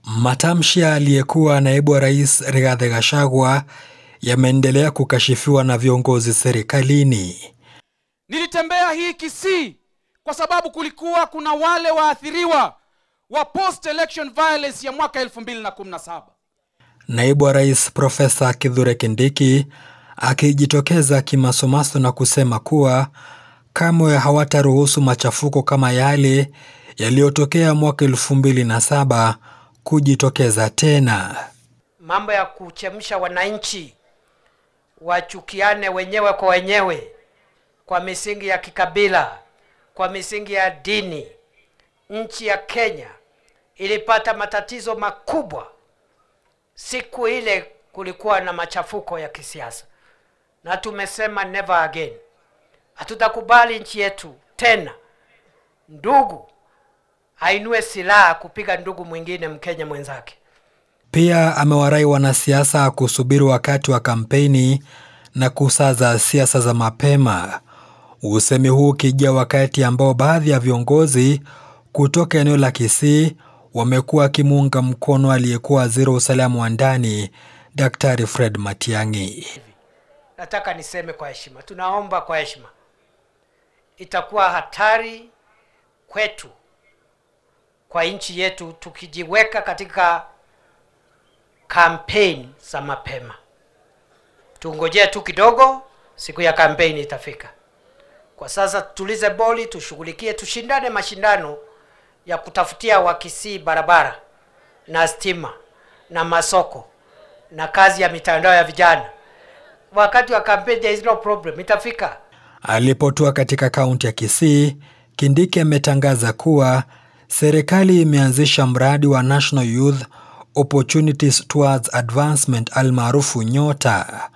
Matamshi aliyekuwa naibu wa rais Rigathi Gachagua yameendelea kukashifiwa na viongozi serikalini. Nilitembea hii Kisii kwa sababu kulikuwa kuna wale waathiriwa wa post-election violence ya mwaka 2017. Naibu wa rais Profesa Kithure Kindiki akijitokeza kimasomaso na kusema kuwa kamwe hawataruhusu machafuko kama yale yaliyotokea mwaka 2007 kujitokeza tena. Mambo ya kuchemsha wananchi wachukiane wenyewe kwa wenyewe kwa misingi ya kikabila, kwa misingi ya dini. Nchi ya Kenya ilipata matatizo makubwa siku ile kulikuwa na machafuko ya kisiasa, na tumesema never again. Hatutakubali nchi yetu tena ndugu ainue silaha kupiga ndugu mwingine Mkenya mwenzake. Pia amewarai wanasiasa kusubiri wakati wa kampeni na kusaza siasa za mapema. Usemi huu ukija wakati ambao baadhi ya viongozi kutoka eneo la Kisii wamekuwa kimuunga mkono aliyekuwa waziri wa usalama wa ndani Daktari Fred Matiang'i. Nataka niseme kwa heshima, tunaomba kwa heshima, itakuwa hatari kwetu, kwa nchi yetu, tukijiweka katika kampeni za mapema. Tungojee tu kidogo, siku ya kampeni itafika. Kwa sasa tulize boli, tushughulikie, tushindane mashindano ya kutafutia Wakisii barabara na stima na masoko na kazi ya mitandao ya vijana. Wakati wa kampeni there is no problem, itafika. Alipotua katika kaunti ya Kisii, Kindiki ametangaza kuwa serikali imeanzisha mradi wa National Youth Opportunities Towards Advancement almaarufu NYOTA.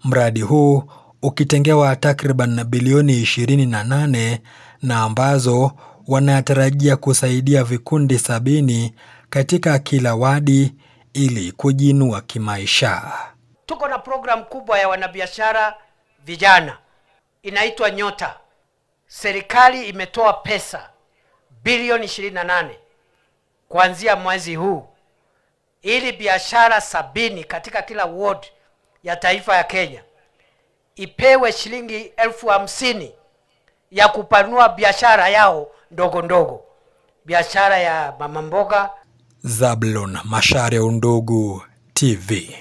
Mradi huu ukitengewa takriban bilioni 28 na ambazo wanatarajia kusaidia vikundi 70 katika kila wadi ili kujiinua kimaisha. Tuko na program kubwa ya wanabiashara vijana inaitwa NYOTA. Serikali imetoa pesa bilioni 28 kuanzia mwezi huu ili biashara 70 katika kila ward ya taifa ya Kenya ipewe shilingi 50,000 ya kupanua biashara yao ndogo ndogo, biashara ya mama mboga. Zablon Macharia, Undugu TV.